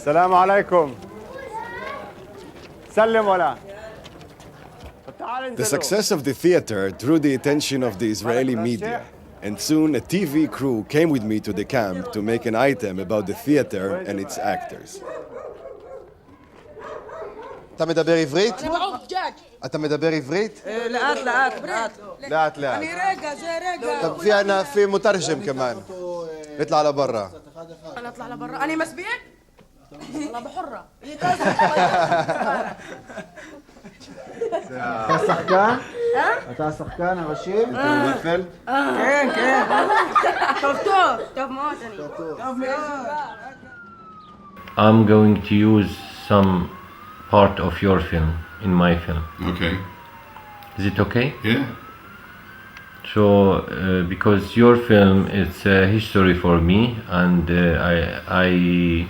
السلام عليكم. سلم ولا. The success of the theater drew the attention of the Israeli media, and soon a TV crew came with me to the camp to make an item about the theater and its actors. אתה מדבר עברית? אתה מדבר עברית? לאט לאט. לאט לאט. אני רגע, זה רגע. طب في مترجم كمان. اطلع لبرا. انا اطلع لبرا. انا مسبيك؟ والله بحرة. אתה השחקן? אתה השחקן הראשי? אתה מומפל? כן. טוב מאוד אני. טוב מאוד. I'm going to use some part of your film in my film. Okay. Is it okay? Yeah. So, because your film is a history for me, and I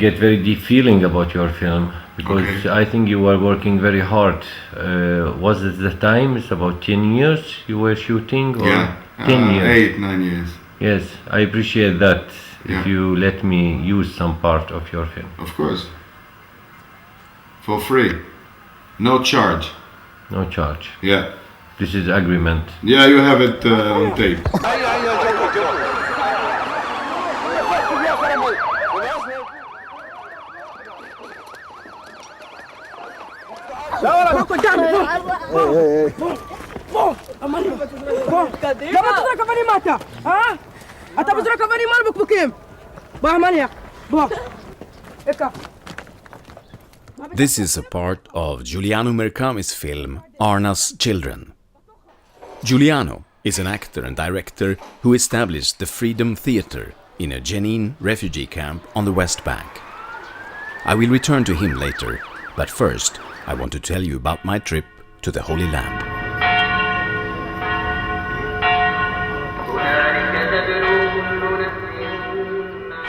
get very deep feeling about your film because Okay. I think you were working very hard. Was it the time? It's about 10 years you were shooting? Or Yeah. 10 years. 8-9 years. Yes, I appreciate that. If Yeah. you let me use some part of your film. Of course. For free. No charge. No charge. Yeah. This is agreement. Yeah, you have it on tape. لما تضرب أبني ماتا ها؟ أنت بتضرب أبني مال بكبكيم باه مانيك باه إكا. This is a part of Juliano Mer Khamis' film Arna's Children. Juliano is an actor and director who established the Freedom Theatre in a Jenin refugee camp on the West Bank. I will return to him later, but first I want to tell you about my trip to the Holy Land.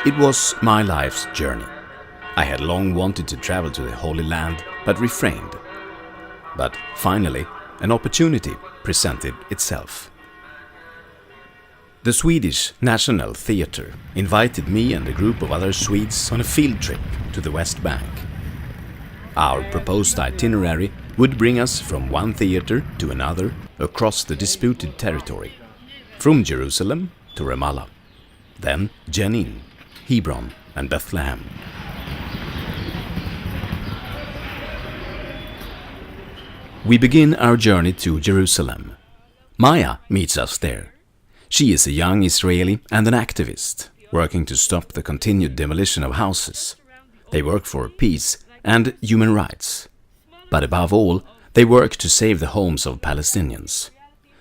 It was my life's journey. I had long wanted to travel to the Holy Land, but refrained. But finally, an opportunity presented itself. The Swedish National Theatre invited me and a group of other Swedes on a field trip to the West Bank. Our proposed itinerary would bring us from one theatre to another across the disputed territory, from Jerusalem to Ramallah, then Jenin, Hebron and Bethlehem. We begin our journey to Jerusalem. Maya meets us there. She is a young Israeli and an activist, working to stop the continued demolition of houses. They work for peace and human rights. But above all, they work to save the homes of Palestinians.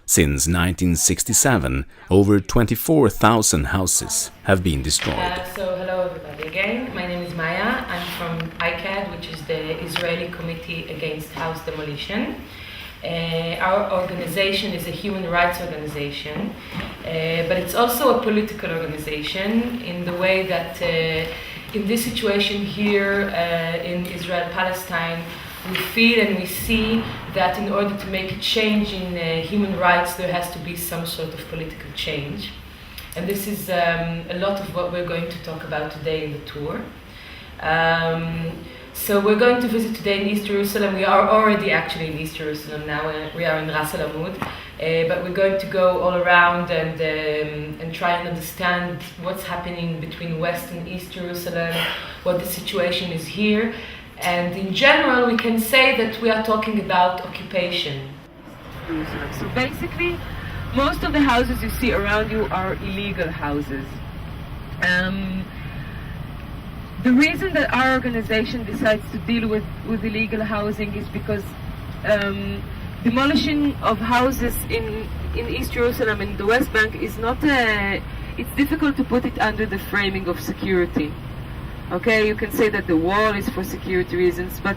Since 1967, over 24,000 houses have been destroyed. So hello everybody again. My name is Maya. I'm from ICAD, which is the Israeli Committee Against House Demolition. Our organization is a human rights organization, but it's also a political organization in the way that in this situation here in Israel-Palestine, we feel and we see that in order to make a change in human rights, there has to be some sort of political change. And this is a lot of what we're going to talk about today in the tour. So we're going to visit today in East Jerusalem. We are already actually in East Jerusalem now. We are in Ras Al Amud, but we're going to go all around and try and understand what's happening between West and East Jerusalem, what the situation is here. And in general, we can say that we are talking about occupation. So basically, most of the houses you see around you are illegal houses. The reason that our organization decides to deal with illegal housing is because demolition of houses in East Jerusalem and the West Bank is not it's difficult to put it under the framing of security. Okay, you can say that the wall is for security reasons, but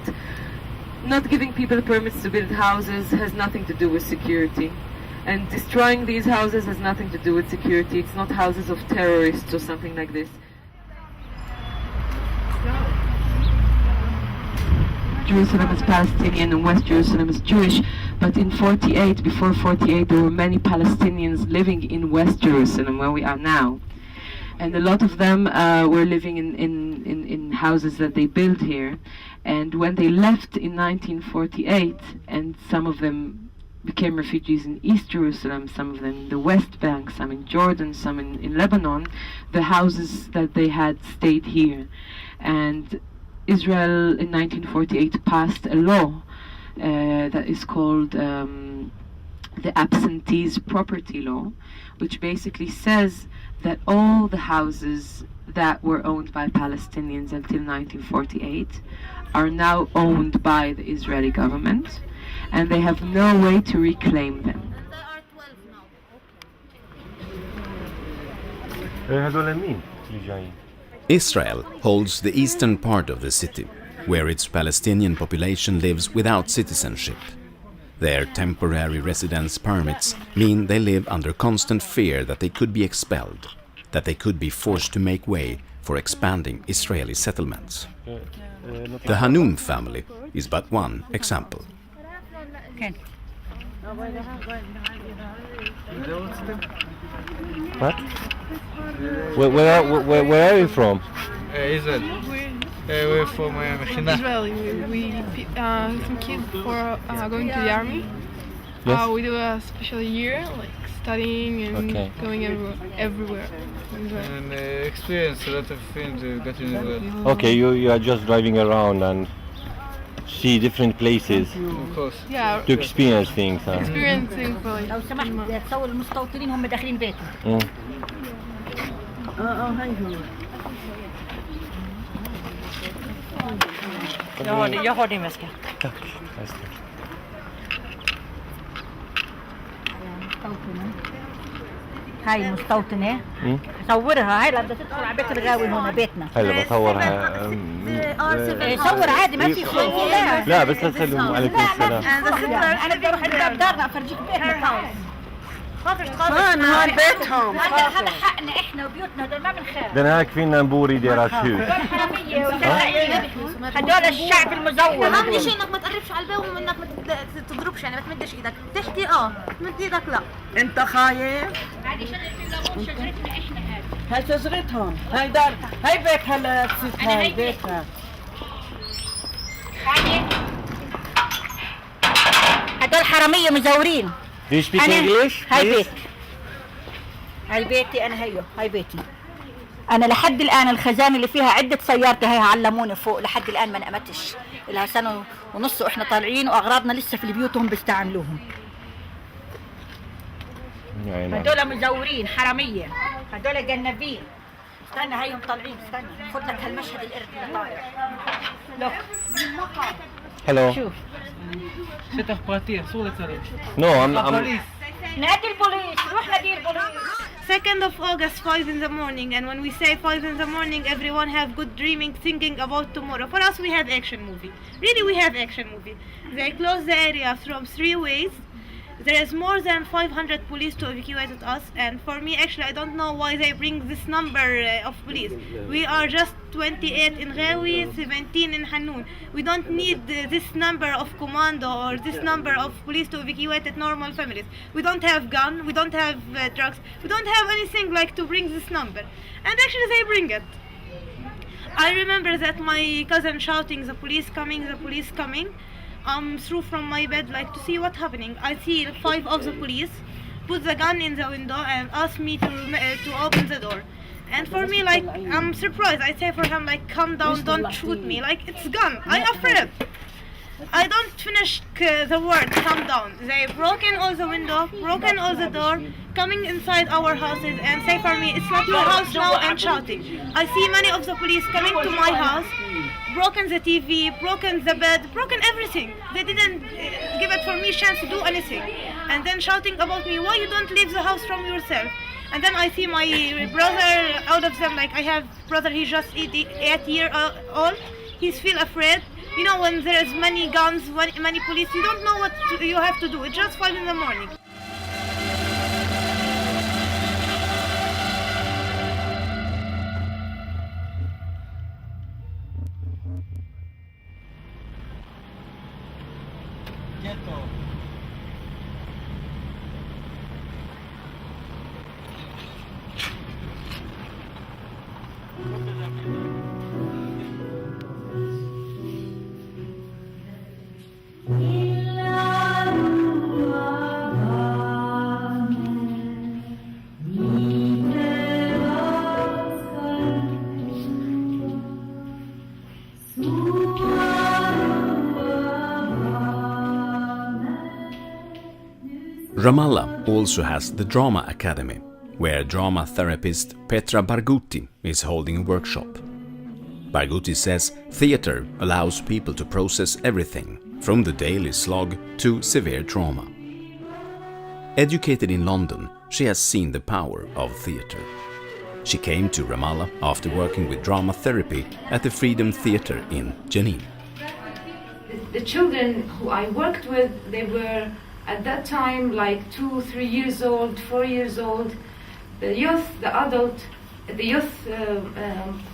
not giving people permits to build houses has nothing to do with security. And destroying these houses has nothing to do with security. It's not houses of terrorists or something like this. Jerusalem is Palestinian and West Jerusalem is Jewish, but in 48, before 48, there were many Palestinians living in West Jerusalem, where we are now. and a lot of them were living in houses that they built here. And when they left in 1948, and some of them became refugees in East Jerusalem, some of them in the West Bank, some in Jordan, some in Lebanon, the houses that they had stayed here. And Israel in 1948 passed a law that is called the Absentees Property Law, which basically says that all the houses that were owned by Palestinians until 1948 are now owned by the Israeli government, and they have no way to reclaim them. Israel holds the eastern part of the city, where its Palestinian population lives without citizenship. Their temporary residence permits mean they live under constant fear that they could be expelled, that they could be forced to make way for expanding Israeli settlements. The Hanum family is but one example. What? Where are you from? Israel. We're from Mechina. Israeli. Some kids for going to the army. Yes. We do a special year, like studying and Okay. going everywhere. in Israel. And experience a lot of things got in Israel. Okay, you are just driving around and see different places Of course. Yeah, to experience things. Huh? experiencing for like لو سمحت تصور المستوطنين هم داخلين بيتهم. Jag har din väska. Tack. هاي مستوطنة. صورها هاي بدها تدخل على بيت الغاوي هون بيتنا. هلا بصورها. صور عادي ما في خوف. لا بس لا تسلموا عليكم السلام. أنا بدي أروح الباب دارنا أفرجيك بيتنا خالص. هون بيتهم. هذا حقنا إحنا وبيوتنا هذول ما بنخاف. ده هيك فينا نبوري ديرات شو. هذول الشعب المزور. اهم شيء انك ما تقربش على الباب وانك ما تضربش يعني ما تمدش ايدك تحكي تمد ايدك لا انت خايف؟ هذه شجرة الليمون شجرتنا إحنا هاي شجرتهم. هاي دار. هاي بيتها لست هاي بيتها. هذول حرامية مزورين. Do you speak English? هاي بيتي. هاي بيتي أنا هاي بيتي. أنا لحد الآن الخزانة اللي فيها عدة سيارتي هاي علموني فوق لحد الآن ما نقمتش. لها سنة ونص وإحنا طالعين وأغراضنا لسه في بيوتهم بيستعملوهم. هدول مزورين حرامية. هدول جنابين. استنى هايهم طالعين استنى. خد لك هالمشهد القرد اللي طالع. لوك. Hello. شوف. שטח פרטי, אסור לצלם. No, I'm نادي البوليس. روح نادي البوليس. 2nd of August 5 in the morning, and when we say 5 in the morning everyone have good dreaming thinking about tomorrow. For us we have action movie. Really we have action movie. They close the area from 3 ways. There is more than 500 police to evacuate us, and for me actually I don't know why they bring this number of police. We are just 28 in Ghawi, 17 in Hanun. We don't need this number of commando or this number of police to evacuate normal families. We don't have gun, we don't have drugs, we don't have anything like to bring this number. And actually they bring it. I remember that my cousin shouting, the police coming, the police coming. I'm through from my bed like to see what's happening. I see 5 of the police put the gun in the window and ask me to open the door. And for me like I'm surprised. I say for him like calm down, don't shoot me. Like it's gun. I'm afraid. I don't finish the word calm down. They broken all the window, broken all the door, coming inside our houses and say for me it's not your house now and shouting. I see many of the police coming to my house. Broken the TV, broken the bed, broken everything. They didn't give it for me chance to do anything. And then shouting about me, why you don't leave the house from yourself? And then I see my brother, out of them, like I have brother, he's just 8 years old. He's feel afraid. You know when there is many guns, many police, you don't know what you have to do. It's just 5 in the morning. Ramallah also has the Drama Academy, where drama therapist Petra Barghouti is holding a workshop. Barghouti says theater allows people to process everything, from the daily slog to severe trauma. Educated in London, she has seen the power of theater. She came to Ramallah after working with drama therapy at the Freedom Theatre in Jenin. The children who I worked with, they were at that time like 2, 3 years old, 4 years old. The youth, the adult, the youth,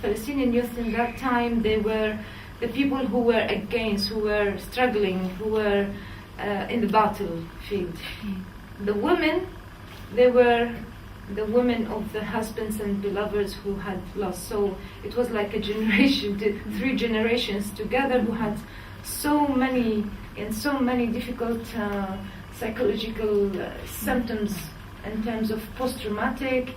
Palestinian youth in that time, they were the people who were against, who were struggling, who were in the battlefield. The women, they were the women of the husbands and beloveds who had lost. So it was like a generation, 3 generations together who had so many difficult psychological symptoms in terms of post-traumatic,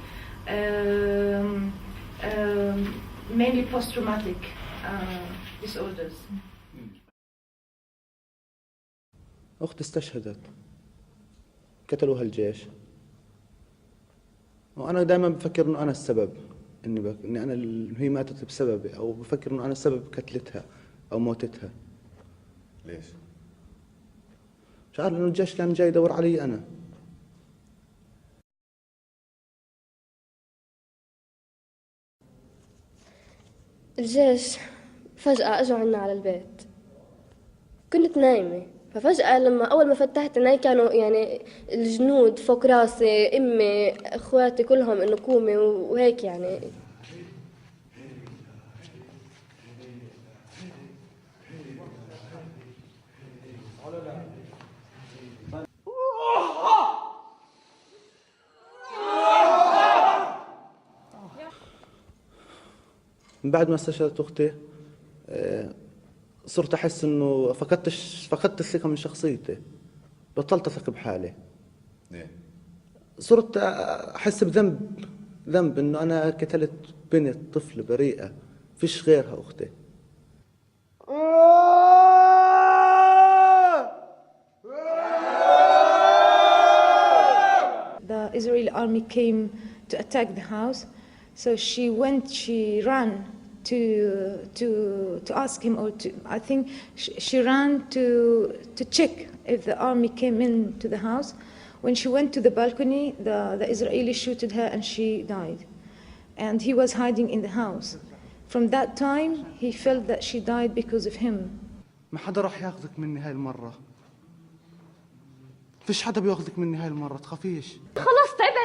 mainly post-traumatic disorders. أختي استشهدت، قتلوها الجيش، وأنا دائما بفكر إنه أنا السبب، إني أنا هي ماتت بسببي، أو بفكر إنه أنا سبب قتلتها أو موتتها. ليش؟ مش عارف، إنه الجيش كان جاي يدور علي أنا. الجيش فجأة اجوا عنا على البيت، كنت نايمة، ففجأة لما أول ما فتحت عيني كانوا يعني الجنود فوق راسي، أمي، إخواتي كلهم إنه قومي وهيك يعني. من بعد ما استشهدت أختي صرت أحس إنه فقدت الثقة من شخصيتي، بطلت أثق بحالي. صرت أحس ذنب إنه أنا قتلت بنت طفلة بريئة، فيش غيرها أختي. The Israeli army came to attack the house. So she ran to ask him, or I think she ran to check if the army came into the house. When she went to the balcony, the Israeli shot her and she died. And he was hiding in the house. From that time, he felt that she died because of him. ما حدا راح ياخذك مني هاي المرة. فيش حدا بياخذك مني هاي المرة، تخافيش. خلاص تعبت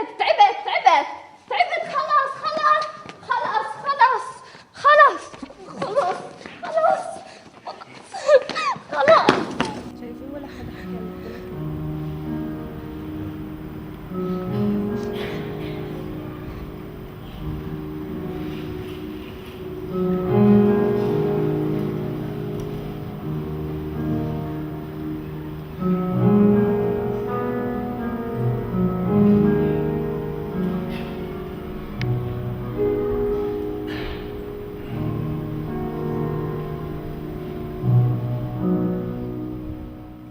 خلاص شايفين ولا حدا حكى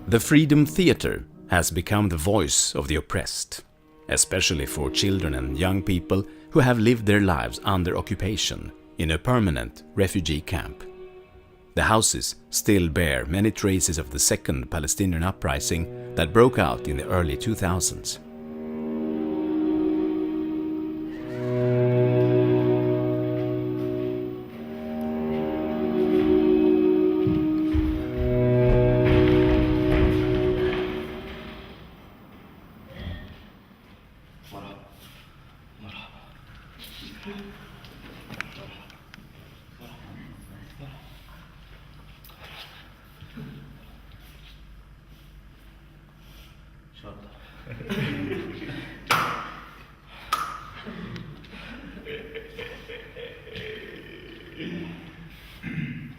The Freedom Theatre has become the voice of the oppressed, especially for children and young people who have lived their lives under occupation in a permanent refugee camp. The houses still bear many traces of the second Palestinian uprising that broke out in the early 2000s.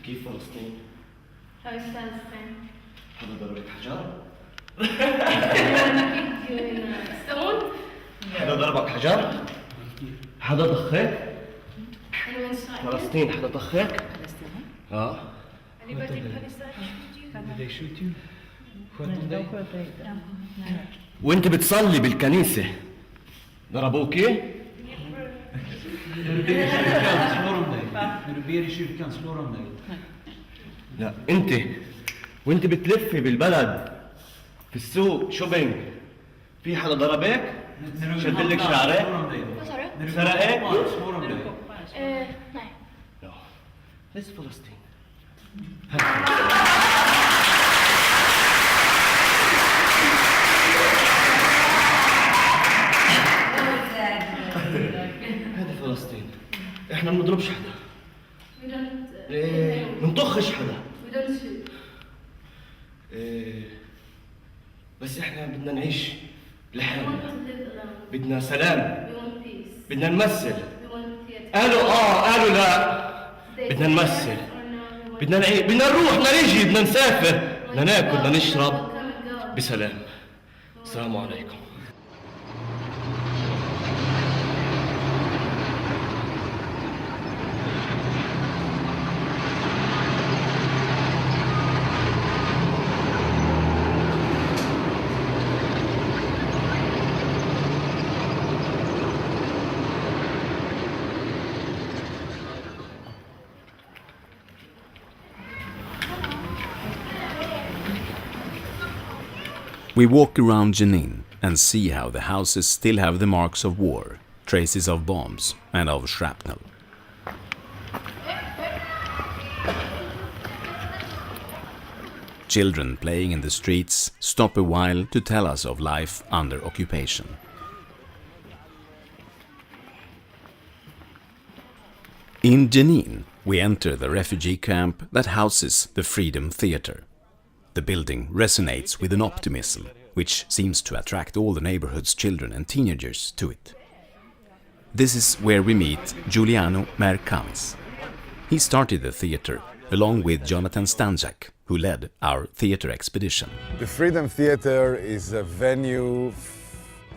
كيف فلسطين؟ How is Palestine? هذا ضربك حجر؟ Stone? هذا ضربك حجر؟ حدا ضخك؟ فلسطين حدا ضخك؟ ها؟ وانت بتصلي بالكنيسة ضربوكي؟ لا انت وانت بتلفي بالبلد في السوق شوبينج في حدا ضربك؟ شدلك شعرك؟ سرقك؟ لا ليس فلسطين هذه فلسطين احنا ما بنضربش حدا ما بنطخش حدا بس احنا بدنا نعيش لحالنا بدنا سلام بدنا نمثل قالوا لا بدنا نمثل بدنا نعيش بدنا نروح بدنا نيجي بدنا نسافر بدنا ناكل بدنا نشرب بسلام. السلام عليكم. We walk around Jenin and see how the houses still have the marks of war, traces of bombs and of shrapnel. Children playing in the streets stop a while to tell us of life under occupation. In Jenin, we enter the refugee camp that houses the Freedom Theatre. The building resonates with an optimism which seems to attract all the neighborhood's children and teenagers to it. This is where we meet Juliano Mer Khamis. He started the theatre along with Jonathan Stanjak, who led our theatre expedition. The Freedom Theatre is a venue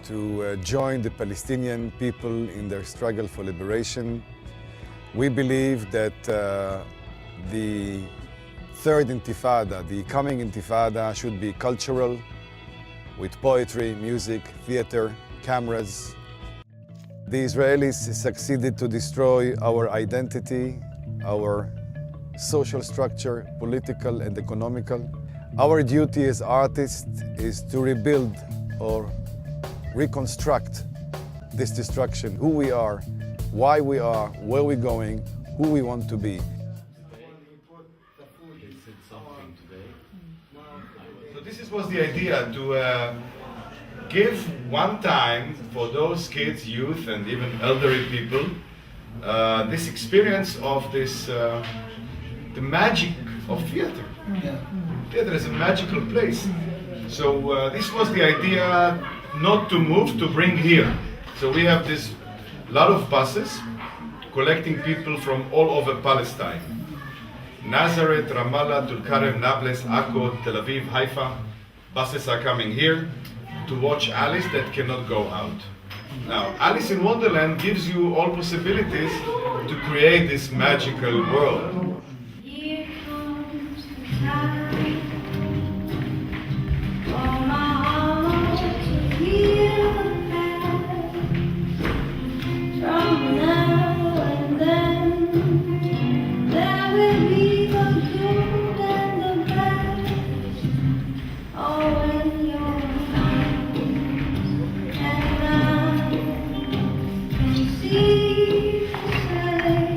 to join the Palestinian people in their struggle for liberation. We believe that the third intifada, the coming intifada, should be cultural, with poetry, music, theater, cameras. The Israelis succeeded to destroy our identity, our social structure, political and economical. Our duty as artists is to rebuild or reconstruct this destruction, who we are, why we are, where we're going, who we want to be. So this was the idea, to give one time for those kids, youth and even elderly people, this experience of this, the magic of theater. Theater is a magical place. So this was the idea, not to move, to bring here. So we have this lot of buses collecting people from all over Palestine. Nazareth, Ramallah, Tulkarem, Nablus, Akko, Tel Aviv, Haifa. Buses are coming here to watch Alice that cannot go out. Now, Alice in Wonderland gives you all possibilities to create this magical world. Here comes the time for my heart to heal the past. From now and then, there will be the good and the bad. Oh, when you're mine, and I can see the say,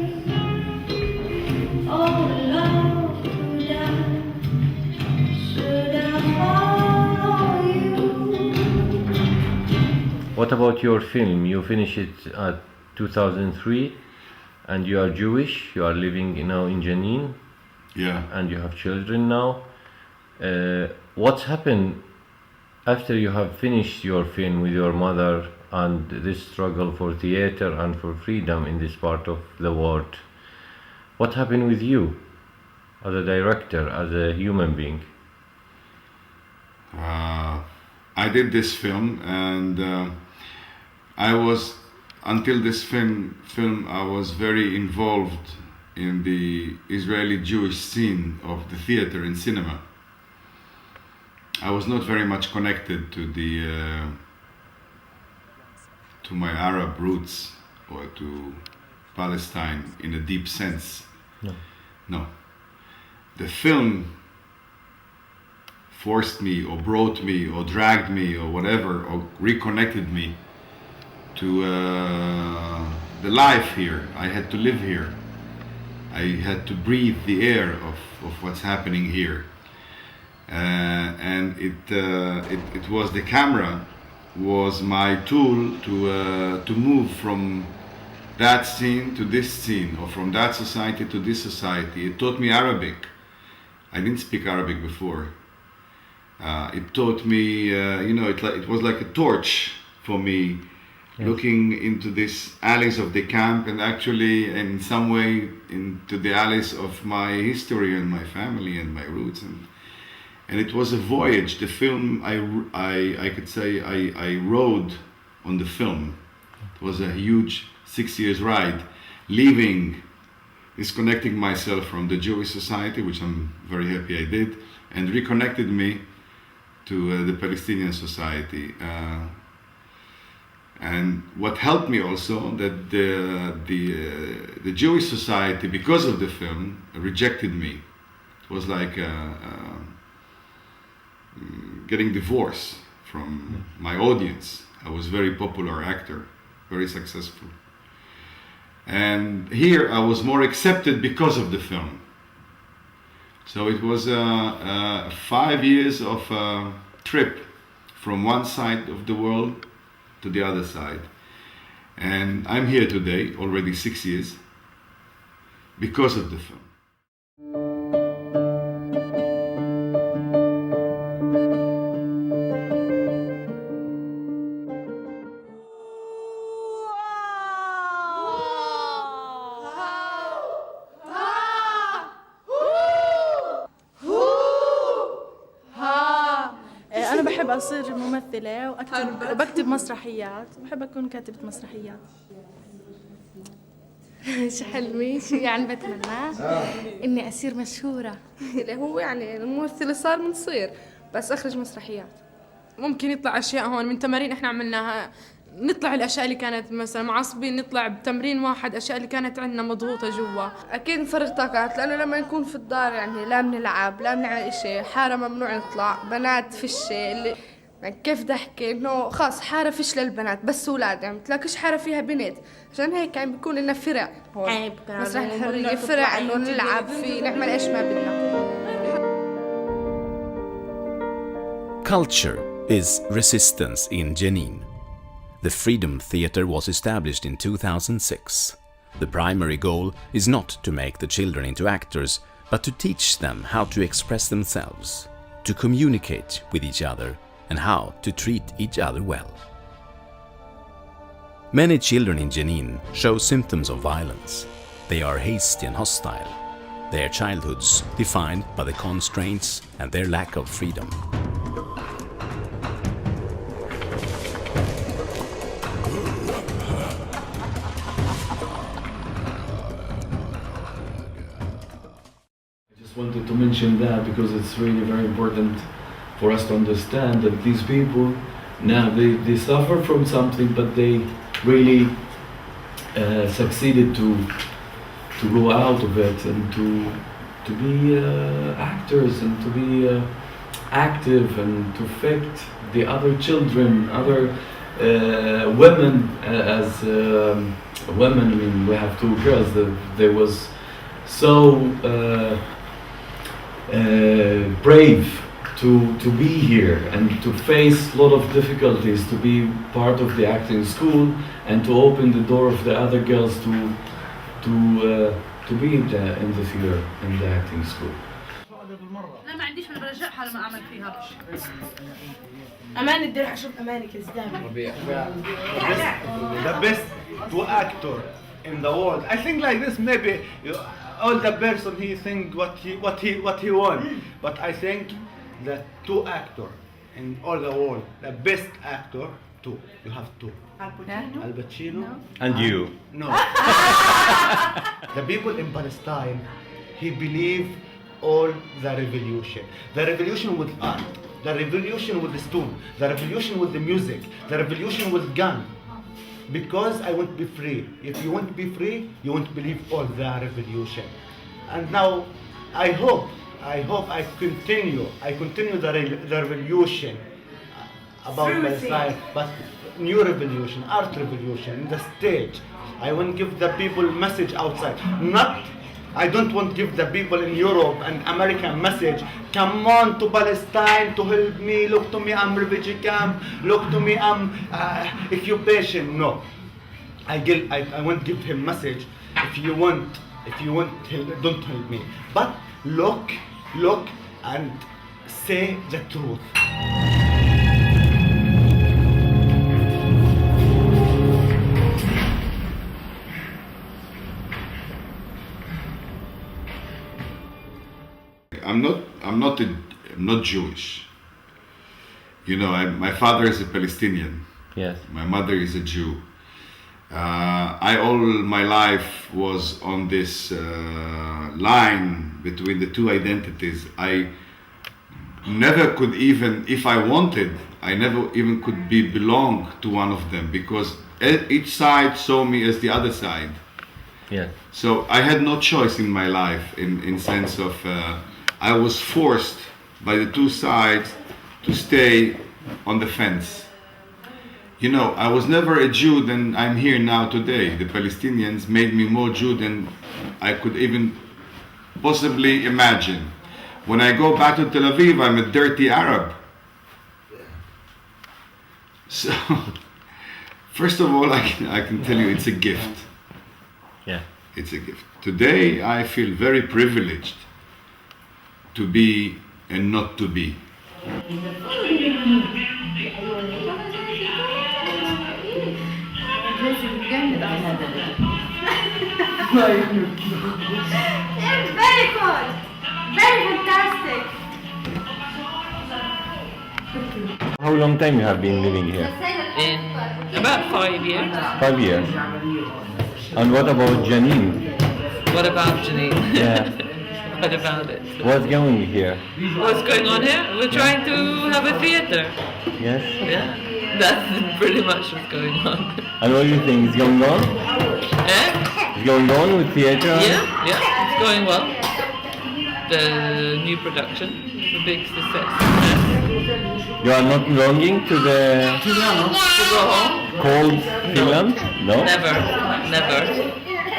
oh, love, should I follow you? What about your film? You finished it at 2003, and you are Jewish. You are living now in Jenin. Yeah. And you have children now. What's happened after you have finished your film with your mother and this struggle for theater and for freedom in this part of the world? What happened with you as a director, as a human being? I did this film, and I was, until this film, I was very involved in the Israeli Jewish scene of the theater and cinema. I was not very much connected to to my Arab roots or to Palestine in a deep sense. No. No. The film forced me or brought me or dragged me or whatever or reconnected me to the life here. I had to live here. I had to breathe the air of what's happening here. And it was the camera was my tool to move from that scene to this scene, or from that society to this society. It taught me Arabic. I didn't speak Arabic before. It taught me, it was like a torch for me, looking into these alleys of the camp, and actually in some way into the alleys of my history and my family and my roots. And it was a voyage. The film, I could say, I rode on the film. It was a huge 6 years ride, leaving, disconnecting myself from the Jewish society, which I'm very happy I did, and reconnected me to the Palestinian society. And what helped me also, that the Jewish society, because of the film, rejected me. It was like getting divorced from my audience. I was a very popular actor, very successful. And here I was more accepted because of the film. So it was 5 years of a trip from one side of the world to the other side. And I'm here today, already 6 years, because of the film. أنا بحب أصير ممثلة وبكتب مسرحيات، بحب أكون كاتبة مسرحيات. شو حلمي؟ شو يعني بتمناه؟ إني أصير مشهورة. اللي هو يعني الممثل صار منصير بس أخرج مسرحيات. ممكن يطلع أشياء هون من تمارين إحنا عملناها، نطلع الأشياء اللي كانت مثلا معصبين نطلع بتمرين واحد أشياء اللي كانت عندنا مضغوطة جوا. أكيد نفرغ طاقات، لأنه لما نكون في الدار يعني لا بنلعب لا بنعمل إشي، حارة ممنوع نطلع، بنات فشة اللي يعني كيف بدي أحكي إنه خاص حارة فيش للبنات بس أولاد، يعني بتلاقيش حارة فيها بنت، عشان هيك يعني بيكون لنا فرع هون. عيب مسرح الحرية فرع إنه نلعب فيه نعمل إيش ما بدنا. Culture is resistance in Jenin. The Freedom Theatre was established in 2006. The primary goal is not to make the children into actors, but to teach them how to express themselves, to communicate with each other, and how to treat each other well. Many children in Jenin show symptoms of violence. They are hasty and hostile, their childhoods defined by the constraints and their lack of freedom. Wanted to mention that because it's really very important for us to understand that these people now they suffer from something, but they really succeeded to go out of it and to be actors and to be active and to affect the other children, other women as women. I mean, we have two girls. There was so. Brave to be here and to face a lot of difficulties, to be part of the acting school and to open the door of the other girls to be in the theater in the acting school. لا ما عنديش، انا برجعها لما اعمل فيها. أماني بدي أروح أشوف أماني كزدانة. The best to actor in the world. I think like this maybe all the person he think what he want, but I think the two actor in all the world, the best actor two. You have two. Al Pacino. And you. No. The people in Palestine, he believe all the revolution. The revolution with art. the revolution with the stone, the revolution with the music, the revolution with gun. Because I want to be free. If you want to be free, you won't believe all the revolution. And now, I hope I continue the revolution about Palestine, but new revolution, art revolution, in the stage. I want to give the people a message outside. I don't want to give the people in Europe and America a message. Come on to Palestine to help me. Look to me, I'm refugee camp. Look to me, I'm occupation. No, I want to give him message. If you want, don't help me. But look and say the truth. I'm not Jewish. You know, my father is a Palestinian. Yes. My mother is a Jew. I all my life was on this line between the two identities. I never could even, if I wanted, I never even could belong to one of them, because each side saw me as the other side. Yeah. So I had no choice in my life, in sense of I was forced by the two sides to stay on the fence. You know, I was never a Jew than I'm here now today. The Palestinians made me more Jew than I could even possibly imagine. When I go back to Tel Aviv, I'm a dirty Arab. So, first of all, I can tell you it's a gift. Yeah. It's a gift. Today, I feel very privileged to be and not to be. Very good. Very fantastic. How long time you have been living here? In about 5 years. 5 years. And what about Jenin? What about Jenin? Yeah. What about it? What's going here? What's going on here? We're trying to have a theater. Yes? Yeah. That's pretty much what's going on. And what do you think is going on? Eh? Is going on with theater? Yeah, it's going well. The new production is a big success. You are not longing to the To go home? cold Finland? No? Never.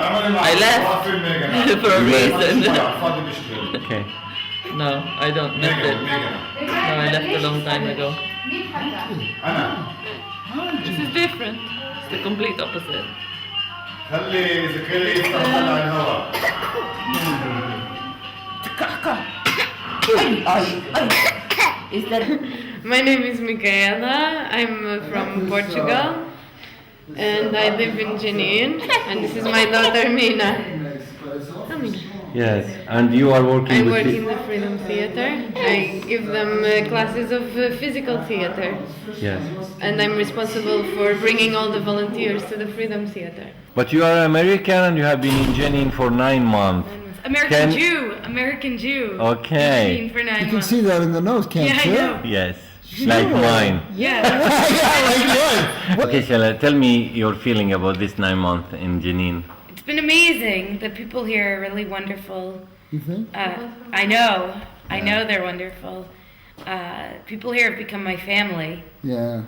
I left for a reason. Okay. No, I don't miss it. No, I left a long time ago. This is different. It's the complete opposite. Is that? My name is Micaela. I'm from Portugal, and I live in Jenin. And this is my daughter Mina. Yes, and you are working I with work in the Freedom Theater. I give them classes of physical theater. Yes. And I'm responsible for bringing all the volunteers to the Freedom Theater. But you are American and you have been in Jenin for 9 months. American Jew. Okay. Been for 9 You can months. see that in the nose, can't Yeah, I you? know. Yes, like mine. Yeah. Okay, Shella, tell me your feeling about this 9 months in Jenin. It's been amazing. The people here are really wonderful. You think? I know they're wonderful. People here have become my family. Yeah.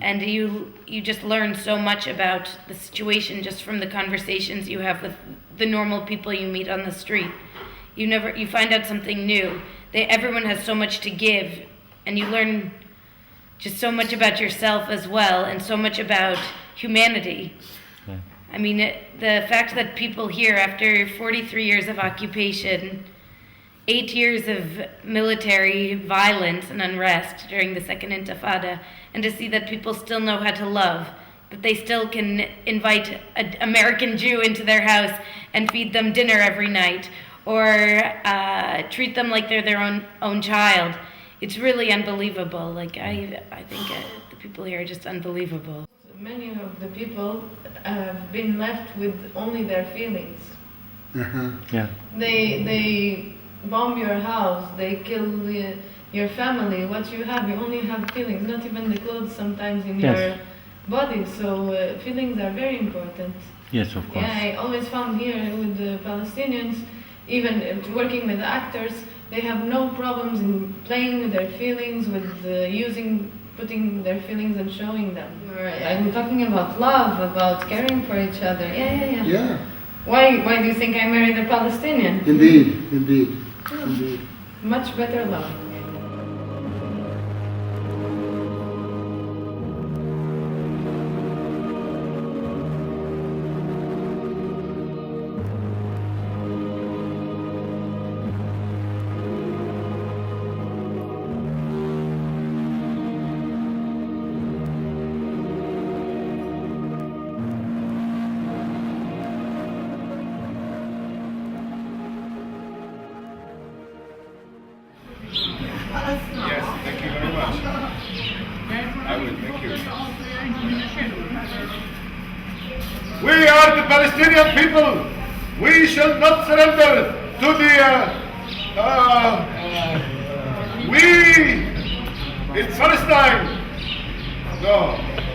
And you just learn so much about the situation just from the conversations you have with the normal people you meet on the street. You find out something new. Everyone has so much to give, and you learn just so much about yourself as well, and so much about humanity. Yeah. I mean, the fact that people here, after 43 years of occupation, 8 years of military violence and unrest during the Second Intifada, and to see that people still know how to love, that they still can invite an American Jew into their house and feed them dinner every night, or treat them like they're their own child. It's really unbelievable. Like, I think the people here are just unbelievable. Many of the people have been left with only their feelings. Yeah. They bomb your house, they kill your family, what you have. You only have feelings, not even the clothes sometimes in Yes. your body. So feelings are very important. Yes, of course. Yeah, I always found here with the Palestinians, even working with the actors, they have no problems in playing with their feelings, with putting their feelings and showing them. I'm talking about love, about caring for each other. Yeah. Why do you think I married a Palestinian? Indeed. Much better love. Yes, thank you very much. I will, thank you. We are the Palestinian people. We shall not surrender to it's Palestine. No,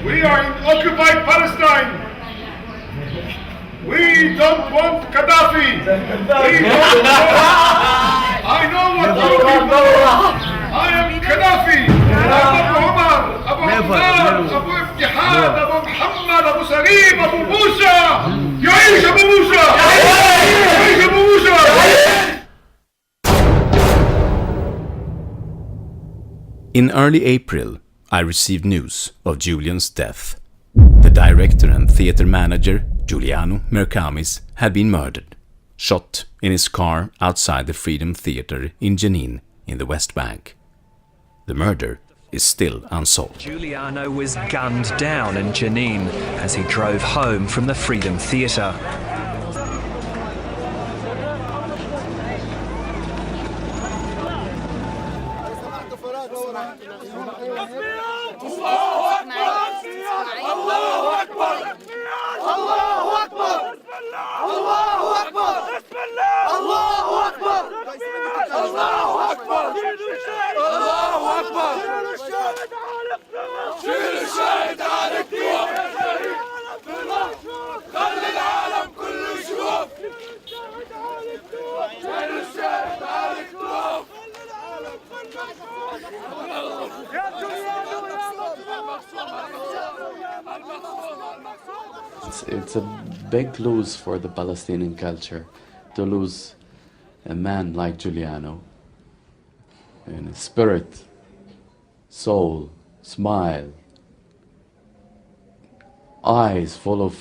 we are in occupied Palestine. We don't want Gaddafi. I know what you people want. I am Gaddafi. Abu Omar, Abu Ammar, Abu Iftihad, Abu Muhammad, Abu Salim, Abu Musa. يعيش أبو موسى. يعيش أبو موسى. In early April, I received news of Julian's death. The director and theater manager, Juliano Mer Khamis, had been murdered, shot in his car outside the Freedom Theater in Jenin in the West Bank. The murder is still unsolved. Juliano was gunned down in Jenin as he drove home from the Freedom Theater. It's a big loss for the Palestinian culture to lose a man like Juliano, and spirit, soul, smile, eyes full of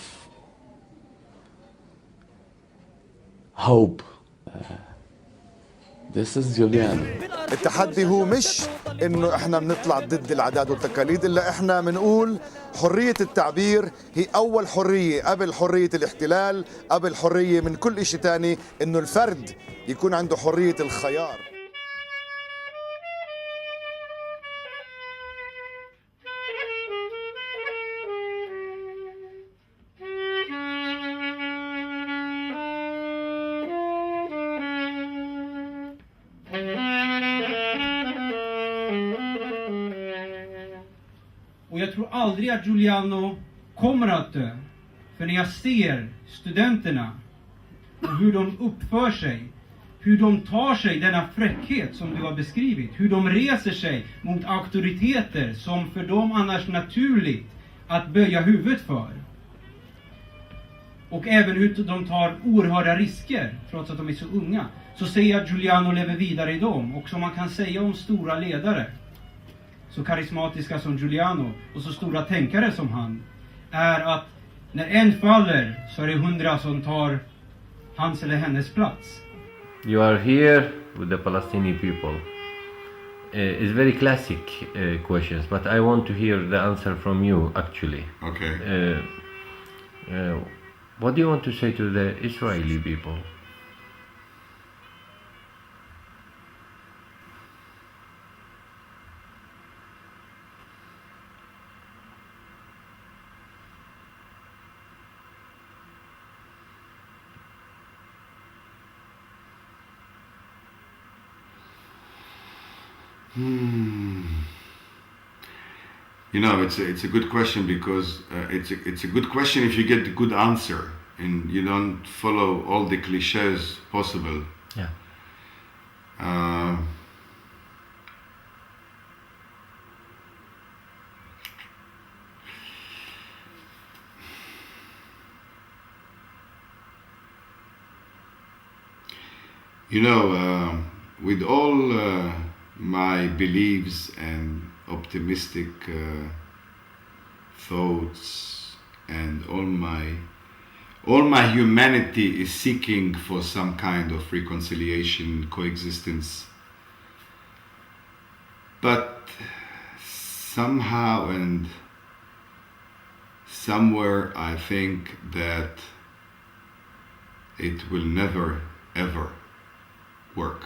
hope. This is Juliano. التحدي هو مش انه احنا بنطلع ضد العادات والتقاليد، الا احنا بنقول حرية التعبير هي اول حرية قبل حرية الاحتلال، قبل حرية من كل شيء تاني، انه الفرد يكون عنده حرية الخيار. Och jag tror aldrig att Juliano kommer att dö. För när jag ser studenterna och hur de uppför sig, hur de tar sig denna fräckhet som du har beskrivit, hur de reser sig mot auktoriteter som för dem annars naturligt att böja huvudet för. Och även hur de tar oerhörda risker trots att de är så unga. Så säger jag att Juliano lever vidare i dem. Och som man kan säga om stora ledare, så karismatiska som Juliano och så stora tänkare som han, är att när en faller så är det 100 som tar hans eller hennes plats. You are here with the Palestinian people. It's very classic questions, but I want to hear the answer from you actually. Okay. What do you want to say to the Israeli people? You know, it's a good question because it's a good question if you get the good answer and you don't follow all the cliches possible. Yeah. You know, with all my beliefs and optimistic thoughts and all my humanity is seeking for some kind of reconciliation, coexistence. But somehow and somewhere I think that it will never ever work.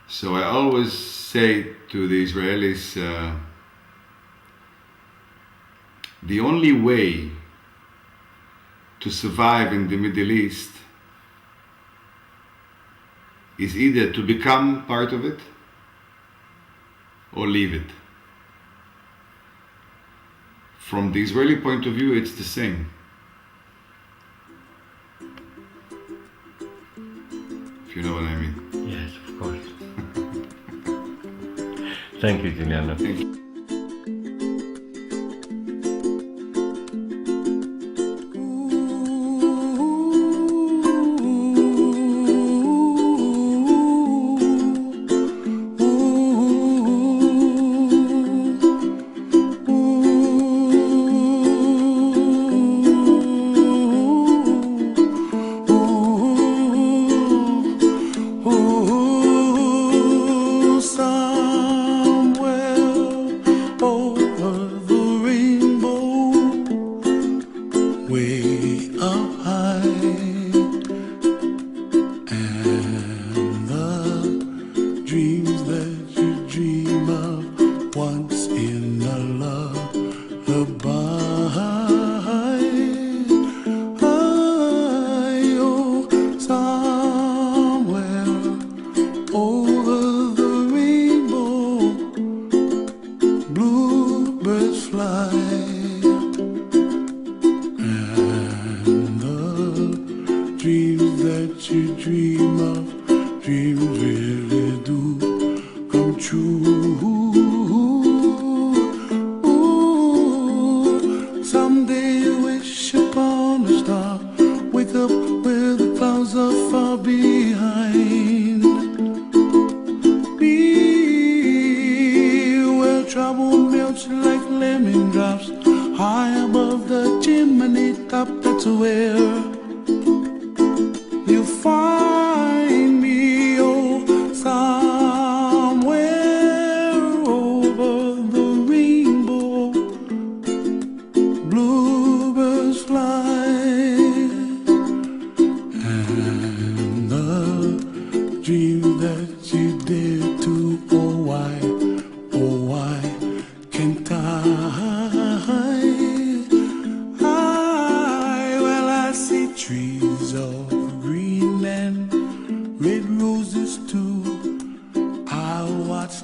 So I always say to the Israelis, the only way to survive in the Middle East is either to become part of it or leave it. From the Israeli point of view, it's the same. If you know what I mean. Yes, of course. Thank you, Juliano. Thank you.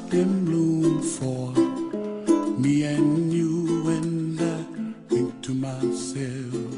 Them bloom for me and you, and I think to myself,